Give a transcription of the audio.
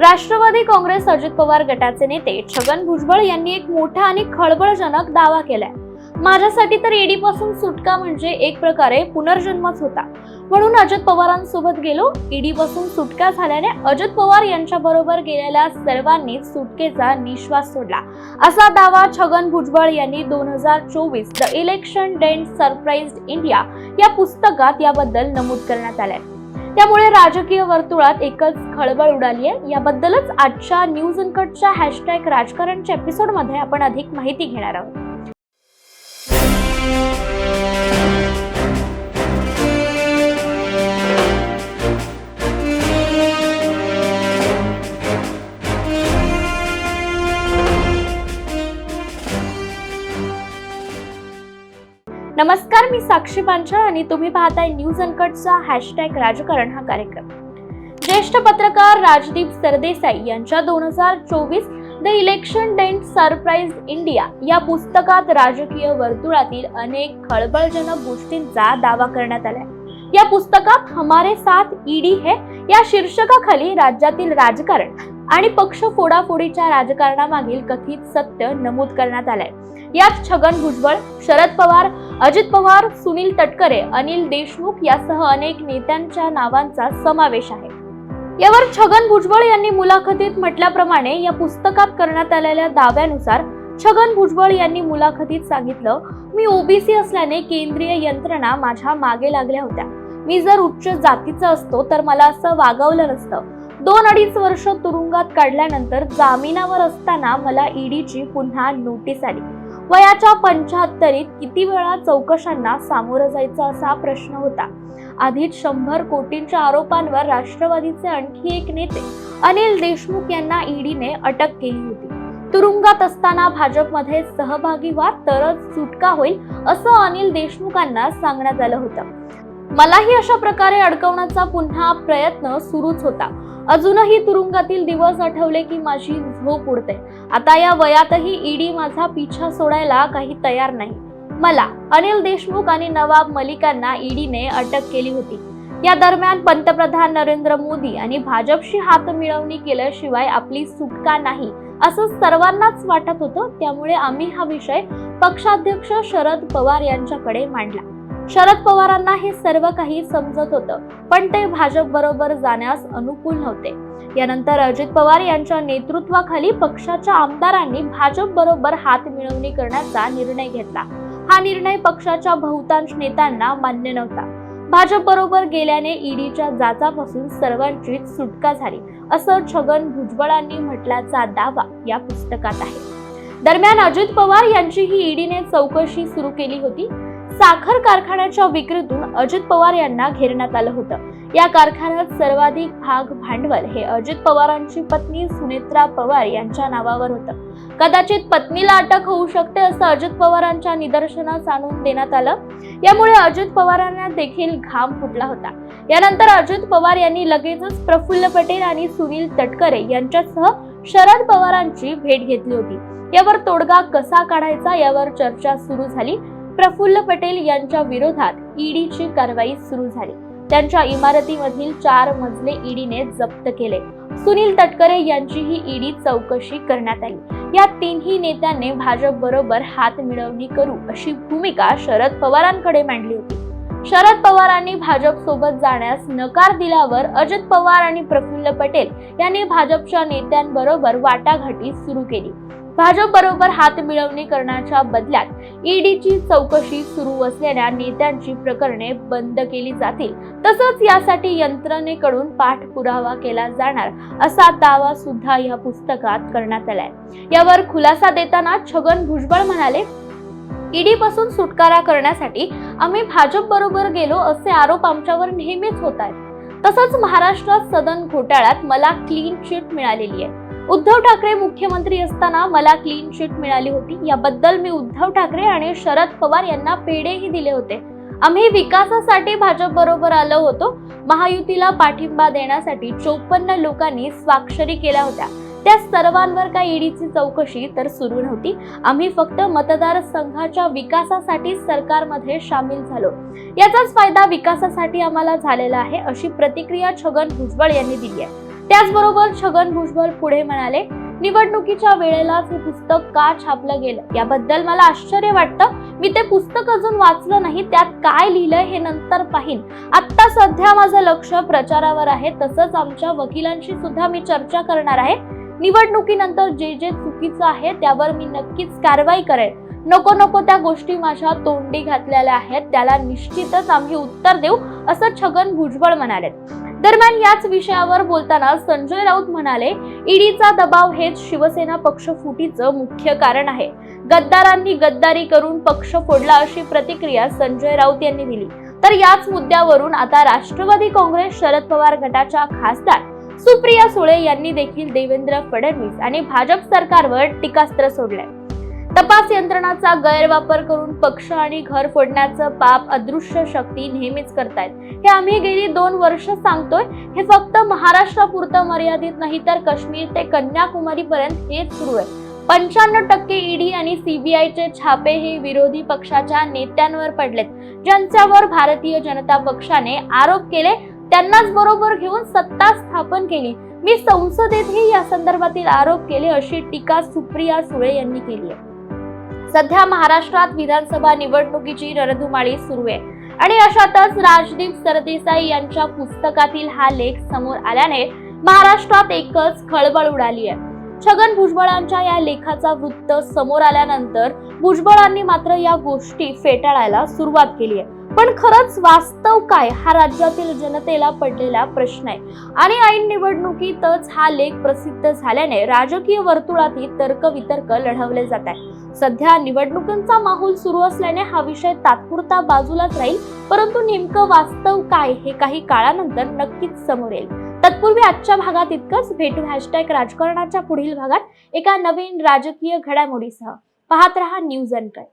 राष्ट्रवादी काँग्रेस अजित पवार गटाचे नेते छगन भुजबळ यांनी एक मोठा आणि खळबळजनक दावा केलाय। माझ्यासाठी तर ईडी पासून सुटका म्हणजे एक प्रकारे पुनर्जन्मच होता, म्हणून अजित पवारांसोबत गेलो। ईडी पासून सुटका झाल्याने अजित पवार यांच्या बरोबर गेलेल्या सर्वांनी सुटकेचा निश्वास सोडला, असा दावा छगन भुजबळ यांनी 2024 द इलेक्शन डेंट सरप्राइज्ड इंडिया या पुस्तकात याबद्दल नमूद करण्यात आले। त्यामुळे राजकीय वर्तुळात एकच खळबळ उडाली आहे। याबद्दलच आजच्या न्यूज अनकटच्या #राजकारणच्या एपिसोडमध्ये आपण अधिक माहिती घेणार आहोत। नमस्कार, मी साक्षी पांचाळ आणि तुम्ही पाहताय न्यूज अनकटचा #राजकारण हा कार्यक्रम। ज्येष्ठ पत्रकार राजदीप सरदेसाई यांच्या 2024 द इलेक्शन डेंट सरप्राइज्ड इंडिया या पुस्तकात राजकीय वर्तुळातील अनेक खळबळजनक गोष्टींचा दावा करण्यात आलाय। या पुस्तकात हमारे साथ ईडी है या शीर्षकाखाली राज्यातील राजकारण आणि पक्ष फोडाफोडीच्या राजकारणामागील कथित सत्य नमूद करण्यात आलंय। यात छगन भुजबळ, शरद पवार, अजित पवार, सुनील तटकरे, अनिल देशमुख यासह अनेक नेत्यांच्या नावांचा समावेश आहे। यावर छगन भुजबळ यांनी मुलाखतीत म्हटल्याप्रमाणे या पुस्तकात करण्यात आलेल्या दाव्यानुसार छगन भुजबळ यांनी मुलाखतीत सांगितलं, मी ओबीसी असल्याने केंद्रीय यंत्रणा माझ्या मागे लागल्या होत्या। मी जर उच्च जातीचा असतो तर मला असं वागवलं नसतं। 2-2.5 वर्ष तुरुंगात काढल्यानंतर जामिनावर असताना मला ईडीची पुन्हा नोटीस आली। वयाच्या 75 किती वेळा चौकशांना सामोरं जायचं असा प्रश्न होता। आधीच 100 कोटींच्या आरोपांवर राष्ट्रवादीचे आणखी एक नेते अनिल देशमुख यांना ईडीने अटक केली होती। तुरुंगात असताना भाजपमध्ये सहभागी व्हा तरच सुटका होईल असं अनिल देशमुखांना सांगण्यात आलं होतं। मलाही अशा प्रकारे अडकवण्याचा पुन्हा प्रयत्न सुरूच होता। अजूनही तुरुंगातील दिवस आठवले की माझी झोप उडते। आता या वयातही ईडी माझा पिछा सोडायला काही तयार नाही। मला, अनिल देशमुख आणि नवाब मलिकांना ईडीने अटक केली होती। या दरम्यान पंतप्रधान नरेंद्र मोदी आणि भाजपशी हातमिळवणी केल्याशिवाय आपली सुटका नाही असं सर्वांनाच वाटत होतं। त्यामुळे आम्ही हा विषय पक्षाध्यक्ष शरद पवार यांच्याकडे मांडला। शरद पवारांना हे सर्व काही समजत होतं, पण ते भाजप बरोबर जाण्यास अनुकूल नव्हते। यानंतर अजित पवार यांच्या नेतृत्वाखाली पक्षाच्या आमदारांनी भाजप बरोबर हातमिळवणी करण्याचा निर्णय घेतला। हा निर्णय पक्षाच्या बहुतांश नेत्यांना मान्य नव्हता। भाजप बरोबर गेल्याने ईडीच्या जाचापासून सर्वांची सुटका झाली, असं छगन भुजबळांनी म्हटल्याचा दावा या पुस्तकात आहे। दरम्यान अजित पवार यांचीही ईडीने चौकशी सुरू केली होती। साखर कारखान्याच्या विक्रीतून अजित पवार यांना घेरण्यात आलं होतं। या कारखान्यात सर्वाधिक भाग भांडवल हे अजित पवारांची पत्नी सुनेत्रा पवार यांच्या नावावर होतं। कदाचित पत्नीला अटक होऊ शकते असं अजित पवारांच्या निदर्शनास आणून देण्यात आलं। यामुळे अजित पवारांना देखील घाम फुटला होता। यानंतर अजित पवार यांनी लगेचच प्रफुल्ल पटेल आणि सुनील तटकरे यांच्यासह शरद पवारांची भेट घेतली होती। यावर तोडगा कसा काढायचा यावर चर्चा सुरू झाली। प्रफुल्ल पटेल यांच्या विरोधात ईडीची कारवाई सुरू झाली। त्यांच्या इमारतीमधील 4 मजले ईडीने जप्त केले। सुनील तटकरे यांचीही ईडी चौकशी करण्यात आली। या तिन्ही नेत्यांनी भाजप बरोबर हातमिळवणी करू अशी भूमिका शरद पवारांकडे मांडली होती। शरद पवारांनी भाजप सोबत जाण्यास नकार दिल्यावर अजित पवार आणि प्रफुल्ल पटेल यांनी भाजपच्या नेत्यांबरोबर वाटाघाटी सुरू केली। भाजप बरोबर हातमिळवणी करण्याच्या बदल्यात ईडीची चौकशी सुरू असलेल्या नेत्यांची प्रकरणे बंद केली जातील, तसंच यासाठी यंत्रणेकडून पाठपुरावा केला जाणार असा दावा सुद्धा या पुस्तकात करण्यात आलाय। यावर खुलासा देताना छगन भुजबळ म्हणाले, ईडी पासून सुटकारा करण्यासाठी आम्ही भाजप बरोबर गेलो असे आरोप आमच्यावर नेहमीच होत आहेत। तसंच महाराष्ट्रात सदन घोटाळ्यात मला क्लीन चिट मिळालेली आहे। उद्धव ठाकरे मुख्यमंत्री असताना मला क्लीन चिट मिळाली होती। याबद्दल मी उद्धव ठाकरे आणि शरद पवार यांना पेढेही दिले होते। आम्ही विकासासाठी भाजप बरोबर आलो होतो। महायुतीला पाठिंबा देण्यासाठी 54 लोकांनी स्वाक्षरी केल्या होत्या। त्या सर्वांवर काही ईडीची चौकशी तर सुरू नव्हती। आम्ही फक्त मतदारसंघाच्या विकासासाठी सरकारमध्ये सामील झालो। याचाच फायदा विकासासाठी आम्हाला झालेला आहे, अशी प्रतिक्रिया छगन भुजबळ यांनी दिली आहे। त्याचबरोबर छगन भुजबळ पुढे म्हणाले, निवडणुकीच्या वेळेलाच हे पुस्तक का छापलं गेलं याबद्दल मला आश्चर्य वाटतं. मी ते पुस्तक अजून वाचलं नाही, त्यात काय लिहिलंय हे नंतर पाहीन. आता सध्या माझं लक्ष प्रचारावर आहे. तसंच आमच्या वकिलांशी सुद्धा मी चर्चा करणार आहे. निवडणुकीनंतर जे चुकीचं आहे त्यावर मी नक्कीच कारवाई करेन. नको त्या गोष्टी माझ्या तोंडी घातलेल्या आहेत, त्याला निश्चितच आम्ही उत्तर देऊ, असं छगन भुजबळ म्हणाले. दरम्यान याच विषयावर बोलताना संजय राऊत म्हणाले, ईडीचा दबाव हेच शिवसेना पक्ष फुटीचं मुख्य कारण आहे. गद्दारांनी गद्दारी करून पक्ष फोडला, अशी प्रतिक्रिया संजय राऊत यांनी दिली. तर याच मुद्द्यावरून आता राष्ट्रवादी काँग्रेस शरद पवार गटाच्या खासदार सुप्रिया सुळे यांनी देखील देवेंद्र फडणवीस आणि भाजप सरकारवर टीकास्त्र सोडलंय. तपास यंत्रणाचा गैरवापर करून पक्ष आणि घर फोडण्याचं पाप अदृश्य शक्ती नेहमीच करतायत. हे आम्ही गेली 2 वर्ष सांगतोय. हे फक्त महाराष्ट्रापुरतं मर्यादित नाही, तर काश्मीर ते कन्याकुमारी पर्यंत हेच सुरू आहे. 95% ईडी आणि सीबीआयचे छापे हे विरोधी पक्षाच्या नेत्यांवर पडलेत, ज्यांच्यावर भारतीय जनता पक्षाने आरोप केले. त्यांनाच बरोबर घेऊन सत्ता स्थापन केली. मी संसदेतही या संदर्भातील आरोप केले, अशी टीका सुप्रिया सुळे यांनी केली आहे. सध्या महाराष्ट्रात विधानसभा निवडणुकीची रणधुमाळी सुरू आहे आणि अशातच राजदीप सरदेसाई यांच्या पुस्तकातील हा लेख समोर आल्याने महाराष्ट्रात एकच खळबळ उडाली आहे. छगन भुजबळांच्या या लेखाचा वृत्त समोर आल्यानंतर भुजबळांनी मात्र या गोष्टी फेटाळायला सुरुवात केली आहे. पण खरंच वास्तव काय, हा राज्यातील जनतेला पडलेला प्रश्न आहे. आणि ऐन निवडणुकीतच हा लेख प्रसिद्ध झाल्याने राजकीय वर्तुळातही तर्कवितर्क लढवले जात आहे. सध्या निवडणुकांचा माहोल सुरू असल्याने हा विषय तात्पुरता बाजूलाच राहील, परंतु नेमकं वास्तव काय हे काही काळानंतर नक्कीच समोर येईल. तत्पूर्वी आजच्या भागात इतकंच. भेटू #राजकारणाच्या पुढील भागात एका नवीन राजकीय घडामोडीसह. पाहत रहा न्यूज अनकट.